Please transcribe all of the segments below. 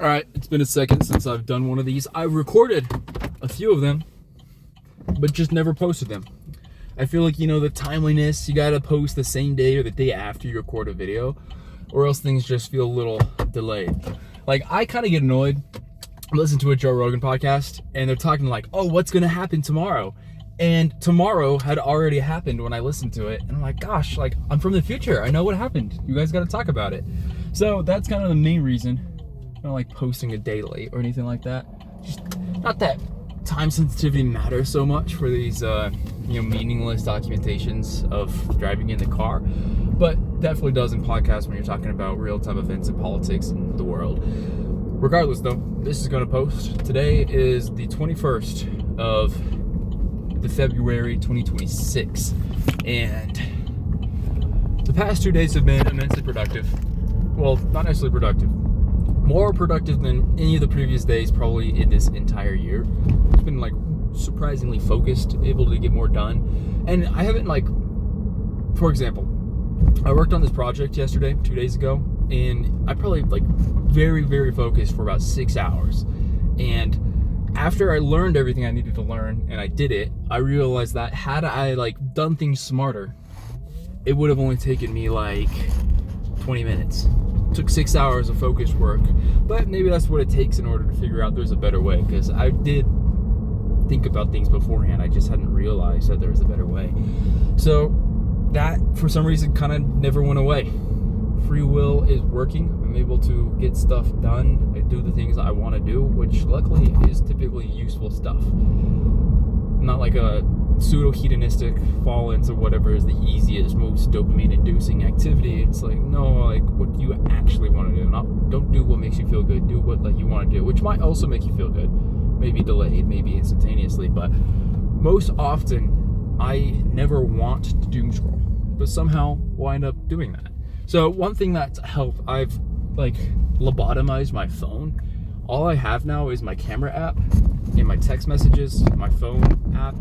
Alright, it's been a second since I've done one of these. I recorded a few of them, but just never posted them. I feel like, the timeliness, you gotta post the same day or the day after you record a video, or else things just feel a little delayed. Like, I kind of get annoyed. I listen to a Joe Rogan podcast, and they're talking like, oh, what's gonna happen tomorrow? And tomorrow had already happened when I listened to it, and I'm like, gosh, like, I'm from the future. I know what happened. You guys gotta talk about it. So that's kind of the main reason. I don't like posting a day late or anything like that. Just not that time sensitivity matters so much for these, meaningless documentations of driving in the car, but definitely does in podcasts when you're talking about real-time events in politics and the world. Regardless, though, this is going to post. Today is the 21st of the February 2026, and the past 2 days have been immensely productive. Well, not necessarily productive. More productive than any of the previous days probably in this entire year. It's been like surprisingly focused, able to get more done. And I haven't for example, I worked on this project yesterday, 2 days ago, and I probably very, very focused for about 6 hours. And after I learned everything I needed to learn and I did it, I realized that had I done things smarter, it would have only taken me 20 minutes. Took 6 hours of focused work, but maybe that's what it takes in order to figure out there's a better way, because I did think about things beforehand, I just hadn't realized that there was a better way. So that for some reason kind of never went away. Free will is working. I'm able to get stuff done. I do the things I want to do, which luckily is typically useful stuff, not like a pseudo-hedonistic fall into whatever is the easiest, most dopamine-inducing activity. It's what do you actually want to do? Don't do what makes you feel good. Do what you want to do, which might also make you feel good. Maybe delayed, maybe instantaneously, but most often I never want to doom scroll, but somehow wind up doing that. So one thing that's helped, I've lobotomized my phone. All I have now is my camera app and my text messages, my phone app,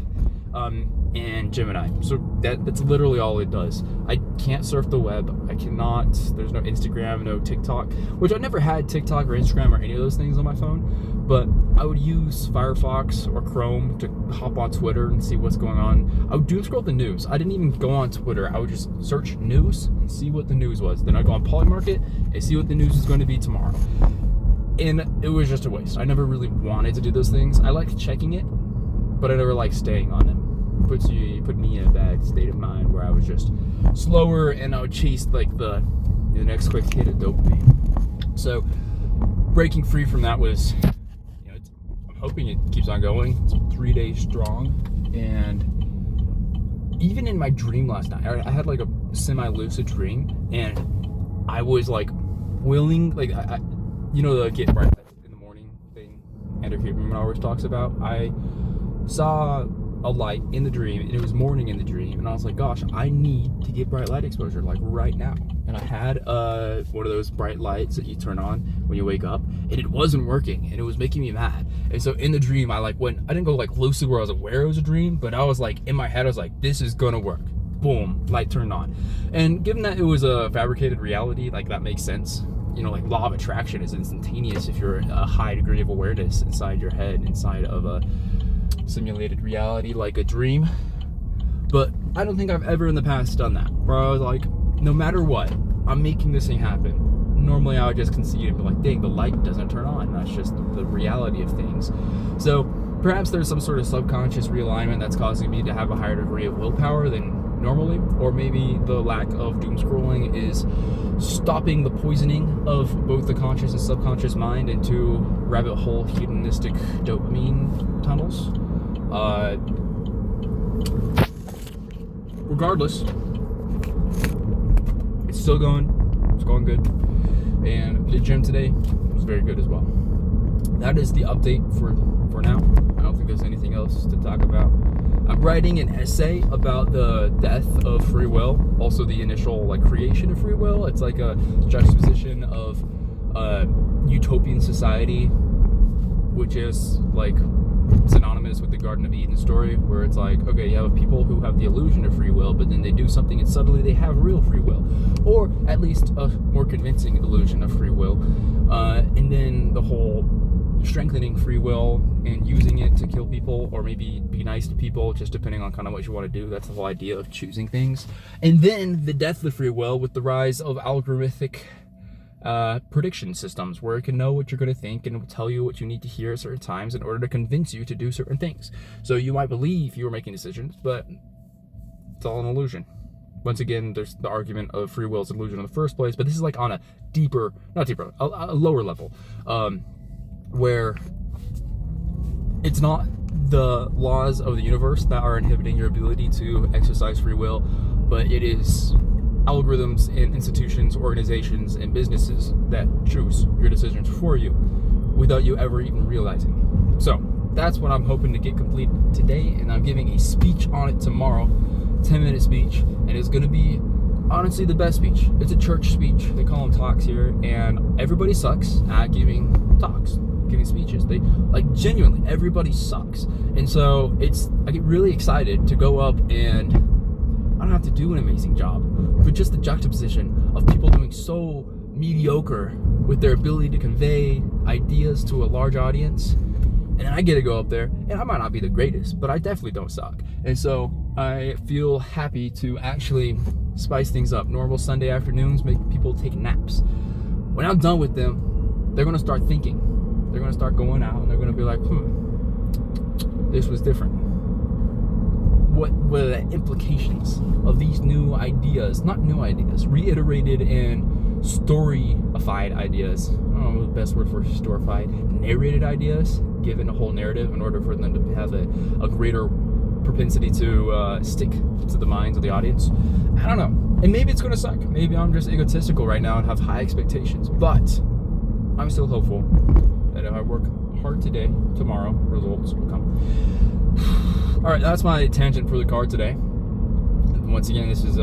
and Gemini. So that's literally all it does. I can't surf the web. I cannot. There's no Instagram, no TikTok, which I never had TikTok or Instagram or any of those things on my phone. But I would use Firefox or Chrome to hop on Twitter and see what's going on. I would doom scroll the news. I didn't even go on Twitter. I would just search news and see what the news was. Then I'd go on Polymarket and see what the news is going to be tomorrow. And it was just a waste. I never really wanted to do those things. I like checking it, but I never like staying on them. It put me in a bad state of mind where I was just slower and I would chase the next quick hit of dopamine. So breaking free from that was, I'm hoping it keeps on going. It's 3 days strong. And even in my dream last night, I had a semi-lucid dream, and I was willing, the get right in the morning thing Andrew Huberman always talks about. I saw a light in the dream, and it was morning in the dream, and I was like, gosh, I need to get bright light exposure right now. And I had one of those bright lights that you turn on when you wake up, and it wasn't working, and it was making me mad. And so in the dream, I didn't go lucid where I was aware it was a dream, but I was in my head, I was like, this is gonna work. Boom, light turned on. And given that it was a fabricated reality, that makes sense. Law of attraction is instantaneous if you're a high degree of awareness inside your head, inside of a simulated reality like a dream. But I don't think I've ever in the past done that, where I was no matter what, I'm making this thing happen. Normally I would just concede and be dang, the light doesn't turn on. That's just the reality of things. So perhaps there's some sort of subconscious realignment that's causing me to have a higher degree of willpower than normally, or maybe the lack of doom scrolling is stopping the poisoning of both the conscious and subconscious mind into rabbit hole hedonistic dopamine tunnels. Regardless, it's still going. It's going good. And the gym today was very good as well. That is the update for now. I don't think there's anything else to talk about. I'm writing an essay about the death of free will, also the initial creation of free will. It's a juxtaposition of utopian society, which is synonymous with the Garden of Eden story, where it's okay, you have people who have the illusion of free will, but then they do something and suddenly they have real free will, or at least a more convincing illusion of free will, and then the whole strengthening free will and using it to kill people or maybe be nice to people, just depending on kind of what you want to do. That's the whole idea of choosing things. And then the death of free will with the rise of algorithmic prediction systems, where it can know what you're going to think and it will tell you what you need to hear at certain times in order to convince you to do certain things. So you might believe you were making decisions, but it's all an illusion. Once again, there's the argument of free will is an illusion in the first place, but this is like on a a lower level, where it's not the laws of the universe that are inhibiting your ability to exercise free will, but it is algorithms and institutions, organizations, and businesses that choose your decisions for you without you ever even realizing. So that's what I'm hoping to get completed today, and I'm giving a speech on it tomorrow, 10-minute speech, and it's going to be honestly the best speech. It's a church speech. They call them talks here, and everybody sucks at giving talks, giving speeches. They genuinely, everybody sucks. And so I get really excited to go up, and I don't have to do an amazing job, but just the juxtaposition of people doing so mediocre with their ability to convey ideas to a large audience, and I get to go up there, and I might not be the greatest, but I definitely don't suck. And so I feel happy to actually spice things up. Normal Sunday afternoons make people take naps. When I'm done with them, they're going to start thinking. They're going to start going out, and they're going to be like, this was different. What are the implications of these new ideas? Not new ideas, reiterated and story-ified ideas. I don't know the best word for storified. Narrated ideas, given a whole narrative in order for them to have a greater propensity to stick to the minds of the audience. I don't know. And maybe it's going to suck. Maybe I'm just egotistical right now and have high expectations. But I'm still hopeful that if I work hard today, tomorrow, results will come. All right, that's my tangent for the card today. Once again, this is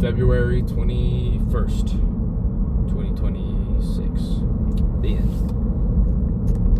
February 21st.